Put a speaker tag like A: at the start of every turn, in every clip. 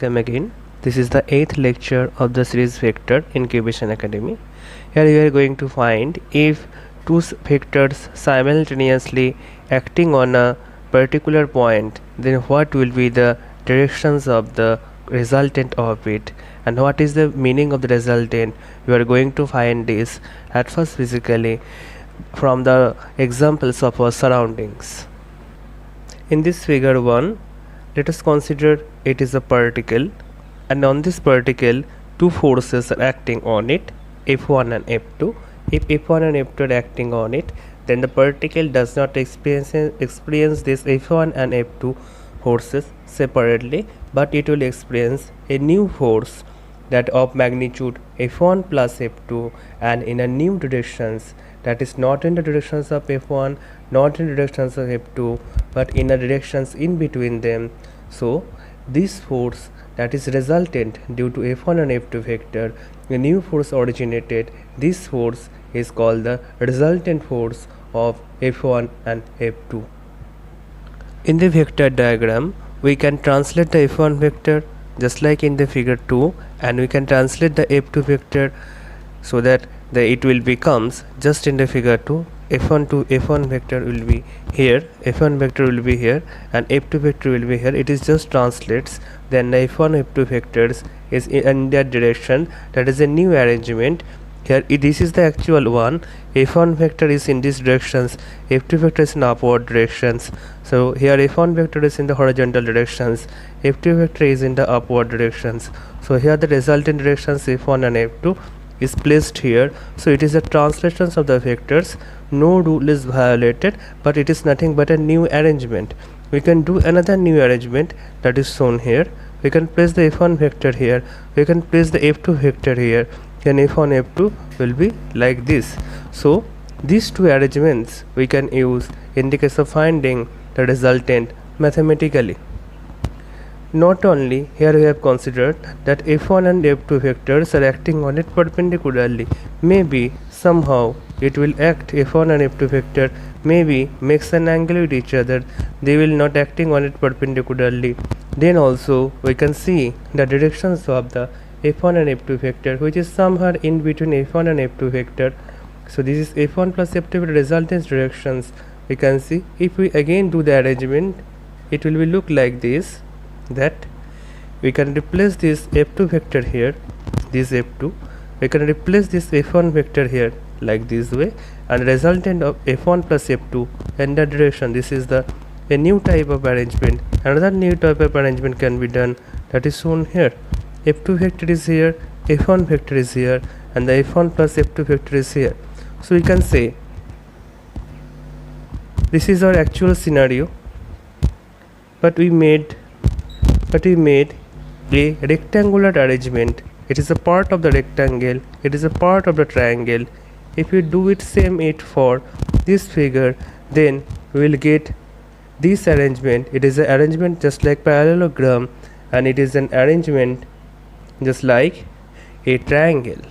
A: Welcome again. This is the 8th lecture of the series Vector Incubation Academy. Here we are going to find if two vectors simultaneously acting on a particular point, then what will be the directions of the resultant of it and what is the meaning of the resultant. We are going to find this at first physically from the examples of our surroundings. In this figure 1, let us consider it is a particle, and on this particle two forces are acting on it, F1 and F2. If F1 and F2 are acting on it, then the particle does not experience this F1 and F2 forces separately, but it will experience a new force that of magnitude F1 plus F2 and in a new directions, that is not in the directions of F1, not in the directions of F2, but in the directions in between them. So this force that is resultant due to F1 and F2 vector, a new force originated. This force is called the resultant force of F1 and F2. In the vector diagram, we can translate the F1 vector just like in the figure 2, and we can translate the F2 vector so that it will becomes just in the figure 2. F1 vector will be here, F1 vector will be here, and F2 vector will be here. It is just translates, then the F1 F2 vectors is in that direction. That is a new arrangement. Here this is the actual one. F1 vector is in these directions, F2 vector is in upward directions. So here F1 vector is in the horizontal directions, F2 vector is in the upward directions. So here the resultant directions F1 and F2 is placed here. So it is a translations of the vectors. No rule is violated, but it is nothing but a new arrangement. We can do another new arrangement that is shown here. We can place the F1 vector here, we can place the F2 vector here, then F1 F2 will be like this. So these two arrangements we can use in the case of finding the resultant mathematically. Not only, here we have considered that F1 and F2 vectors are acting on it perpendicularly. Maybe somehow it will act, F1 and F2 vector maybe makes an angle with each other, they will not acting on it perpendicularly. Then also we can see the directions of the F1 and F2 vector, which is somewhere in between F1 and F2 vector. So this is F1 plus F2 resultant directions. We can see if we again do the arrangement, it will be look like this, that we can replace this F2 vector here, this F2, we can replace this F1 vector here like this way, and resultant of F1 plus F2 in that direction. This is the a new type of arrangement. Another new type of arrangement can be done, that is shown here. F2 vector is here, F1 vector is here, and the F1 plus F2 vector is here. So we can say this is our actual scenario, but we made a rectangular arrangement. It is a part of the rectangle, it is a part of the triangle. If we do it same it for this figure, then we will get this arrangement. It is an arrangement just like parallelogram, and it is an arrangement just like a triangle.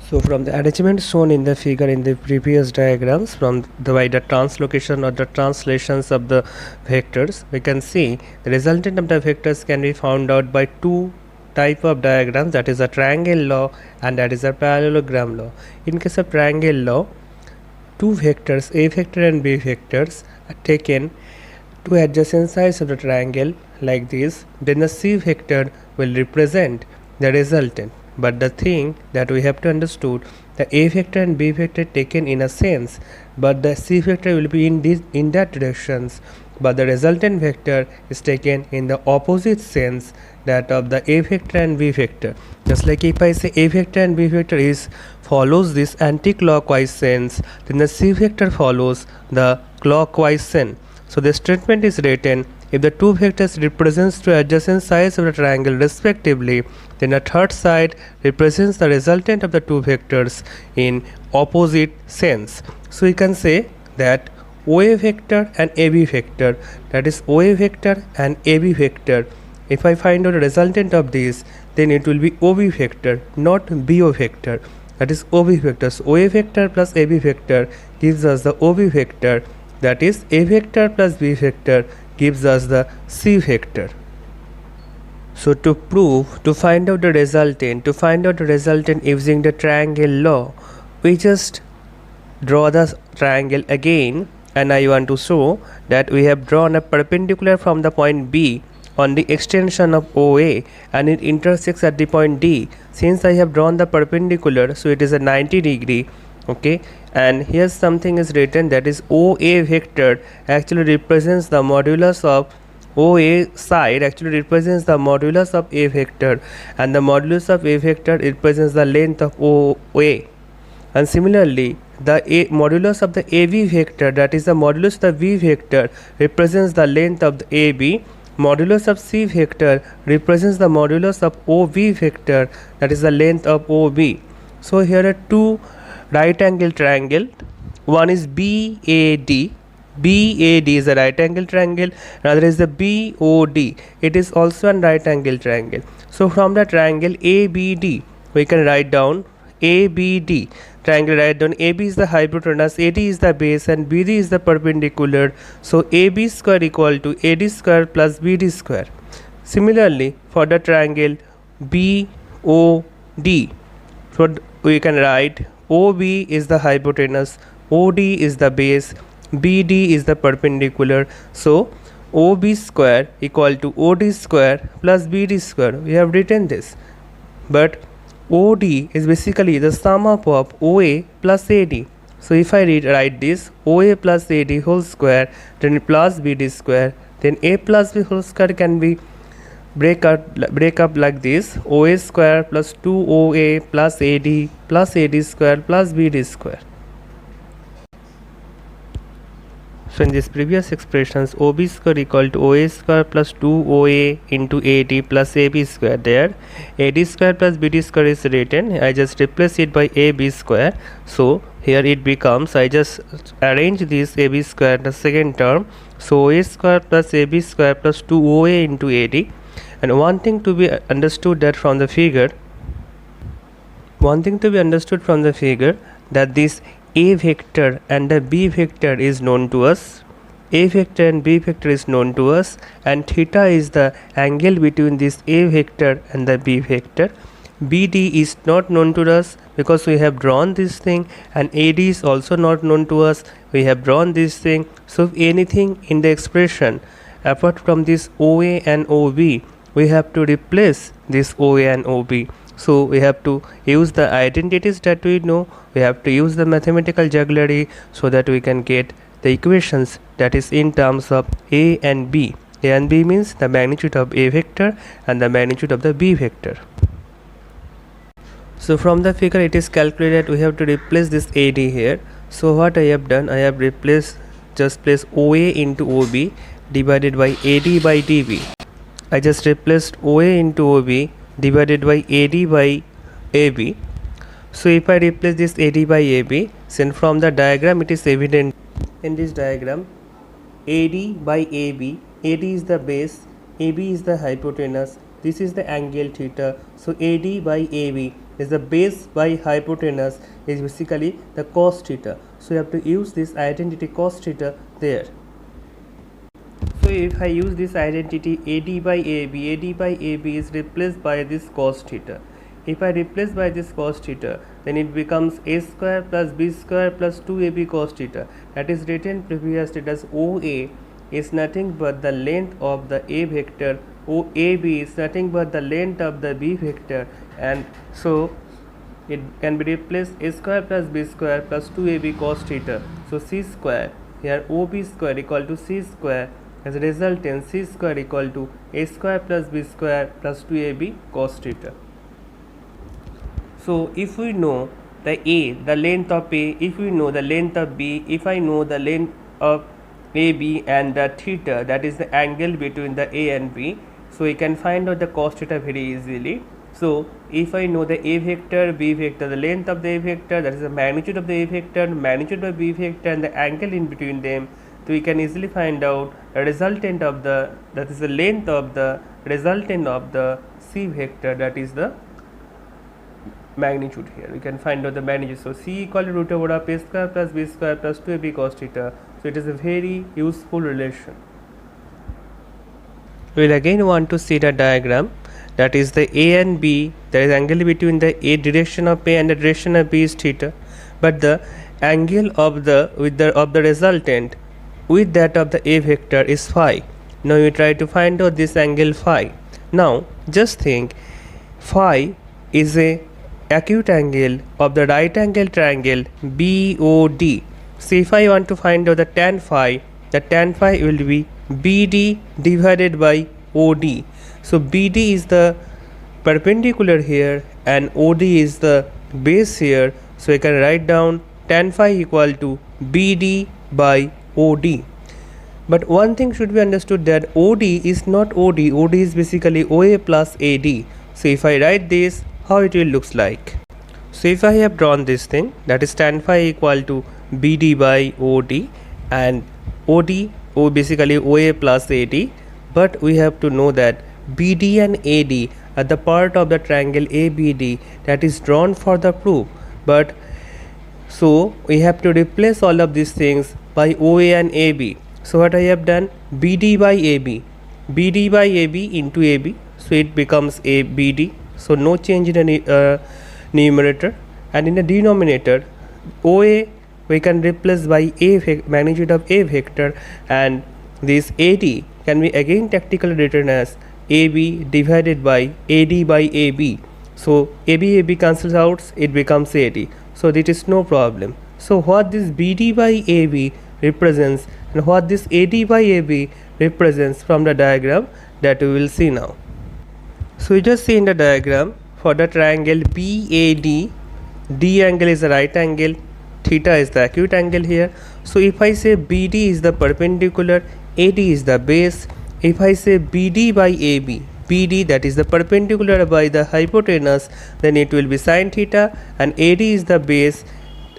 A: So from the arrangement shown in the figure in the previous diagrams, from the by the translocation or the translations of the vectors, we can see the resultant of the vectors can be found out by two type of diagrams, that is a triangle law and that is a parallelogram law. In case of triangle law, two vectors A vector and B vectors are taken to adjacent sides of the triangle like this, then the C vector will represent the resultant. But the thing that we have to understood, the A vector and B vector taken in a sense, but the C vector will be in that directions, but the resultant vector is taken in the opposite sense, that of the A vector and B vector. Just like if I say A vector and B vector is follows this anti-clockwise sense, then the C vector follows the clockwise sense. So the statement is written, if the two vectors represents two adjacent sides of the triangle respectively, then a third side represents the resultant of the two vectors in opposite sense. So we can say that OA vector and AB vector, that is OA vector and AB vector, if I find out the resultant of this, then it will be OB vector, not BO vector, that is OB vector. So OA vector plus AB vector gives us the OB vector, that is A vector plus B vector gives us the C vector. So to find out the resultant using the triangle law, we just draw the triangle again, and I want to show that we have drawn a perpendicular from the point B on the extension of OA, and it intersects at the point D. Since I have drawn the perpendicular, so it is a 90 degree. Okay, and here something is written, that is OA vector actually represents the modulus of OA side, actually represents the modulus of A vector, and the modulus of A vector represents the length of OA. And similarly, the modulus of the AB vector, that is the modulus of the V vector, represents the length of the AB. Modulus of C vector represents the modulus of OV vector, that is the length of OB. So here are two right angle triangle. One is BAD. BAD is a right angle triangle, another is the BOD. It is also a right angle triangle. So from the triangle ABD, we can write down ABD triangle. Write down AB is the hypotenuse, AD is the base, and BD is the perpendicular. So AB square equal to AD square plus BD square. Similarly, for the triangle BOD, so we can write OB is the hypotenuse, OD is the base, BD is the perpendicular. So OB square equal to OD square plus BD square. We have written this, but OD is basically the sum up of OA plus AD. So if I write this OA plus AD whole square, then plus BD square, then A plus B whole square can be break up like this: OA square plus 2OA plus AD square plus BD square. So in this previous expressions, OB square equal to OA square plus 2OA into AD plus AB square. There AD square plus BD square is written. I just replace it by AB square. So here it becomes, I just arrange this AB square in the second term. So OA square plus AB square plus 2OA into AD. And one thing to be understood from the figure, that this A vector and the B vector is known to us. A vector and B vector is known to us, and theta is the angle between this A vector and the B vector. BD is not known to us because we have drawn this thing, and AD is also not known to us, we have drawn this thing. So if anything in the expression apart from this OA and OB, we have to replace this OA and OB. So we have to use the identities that we know, we have to use the mathematical jugglery so that we can get the equations that is in terms of A and B. A and B means the magnitude of A vector and the magnitude of the B vector. So from the figure it is calculated, we have to replace this AD here. So what I have done, I have replaced, just place OA into OB divided by AD by DB. I just replaced OA into OB divided by AD by AB. So if I replace this AD by AB, then from the diagram it is evident. In this diagram, AD by AB, AD is the base, AB is the hypotenuse, this is the angle theta. So AD by AB is the base by hypotenuse, is basically the cos theta. So you have to use this identity cos theta there. So if I use this identity AD by AB is replaced by this cos theta. If I replace by this cos theta, then it becomes A square plus B square plus 2AB cos theta. That is written previously as OA is nothing but the length of the A vector, OAB is nothing but the length of the B vector, and so it can be replaced A square plus B square plus 2AB cos theta. So C square, here OB square equal to C square. As a resultant, C square equal to A square plus B square plus 2AB cos theta. So if we know the A, the length of A, if we know the length of B, if I know the length of AB and the theta, that is the angle between the A and B, so we can find out the cos theta very easily. So if I know the A vector, B vector, the length of the A vector, that is the magnitude of the A vector, magnitude of B vector, and the angle in between them, so we can easily find out the resultant of the, that is the length of the resultant of the C vector, that is the magnitude here. We can find out the magnitude. So C equal to root over of A square plus B square plus 2AB cos theta. So it is a very useful relation. we will again want to see the diagram, that is the A and B. There is angle between the A direction of A and the direction of B is theta, but the angle of the resultant with that of the A vector is phi. Now we try to find out this angle phi. Now just think, phi is a acute angle of the right angle triangle BOD. So if I want to find out the tan phi will be BD divided by OD. So BD is the perpendicular here and OD is the base here. So I can write down tan phi equal to BD by OD. But one thing should be understood, that OD is not OD. OD is basically OA plus AD. So if I write this, how it will looks like. So if I have drawn this thing, that is tan phi equal to BD by OD, and OD basically OA plus AD. But we have to know that BD and AD are the part of the triangle ABD that is drawn for the proof. But so we have to replace all of these things by OA and AB. So what I have done, BD by AB into AB, so it becomes ABD. So no change in the numerator, and in the denominator OA we can replace by magnitude of A vector, and this AD can be again tactically written as AB divided by AD by AB. So AB cancels out, it becomes AD. So this is no problem. So what this BD by AB represents and what this AD by AB represents from the diagram, that we will see now. So you just see in the diagram, for the triangle BAD, D angle is the right angle, theta is the acute angle here. So if I say BD is the perpendicular, AD is the base. If I say BD by AB, BD that is the perpendicular by the hypotenuse, then it will be sin theta, and AD is the base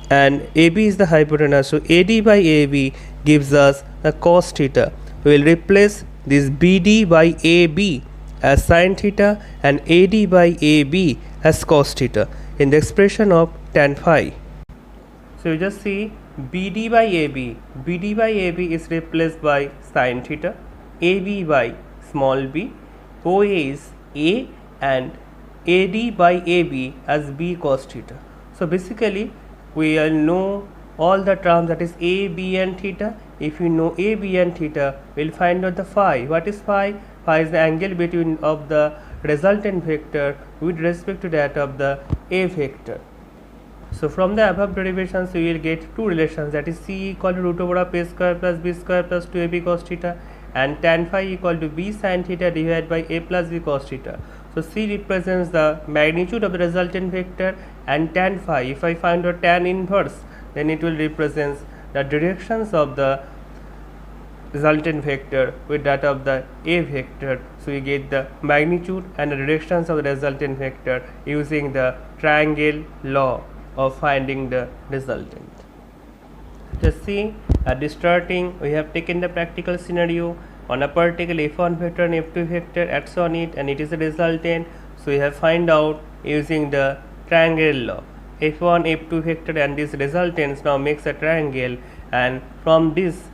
A: and AB is the hypotenuse. So AD by AB gives us a cos theta. We will replace this BD by AB as sin theta and AD by AB as cos theta in the expression of tan phi. So you just see BD by AB is replaced by sin theta, AB by small b, OA is A, and AD by AB as B cos theta. So basically we all know all the terms, that is A, B and theta. If you know A, B and theta, we will find out the phi. What is phi? Phi is the angle between of the resultant vector with respect to that of the A vector. So from the above derivations we will get two relations, that is C equal to root over of A square plus B square plus 2AB cos theta, and tan phi equal to B sin theta divided by A plus B cos theta. So C represents the magnitude of the resultant vector, and tan phi, if I find out tan inverse, then it will represent the directions of the resultant vector with that of the A vector. So we get the magnitude and the directions of the resultant vector using the triangle law of finding the resultant. Just see, at the starting we have taken the practical scenario on a particular f1 vector and f2 vector, acts on it, and it is a resultant. So we have find out using the triangle law, f1 f2 vector and this resultants now makes a triangle, and from this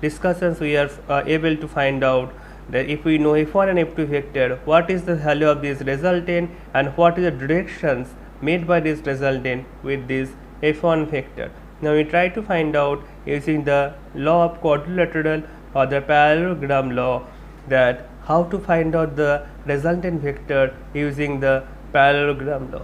A: discussions we are able to find out that if we know f1 and f2 vector, what is the value of this resultant and what is the directions made by this resultant with this f1 vector. Now we try to find out using the law of quadrilateral or the parallelogram law, that how to find out the resultant vector using the parallelogram law.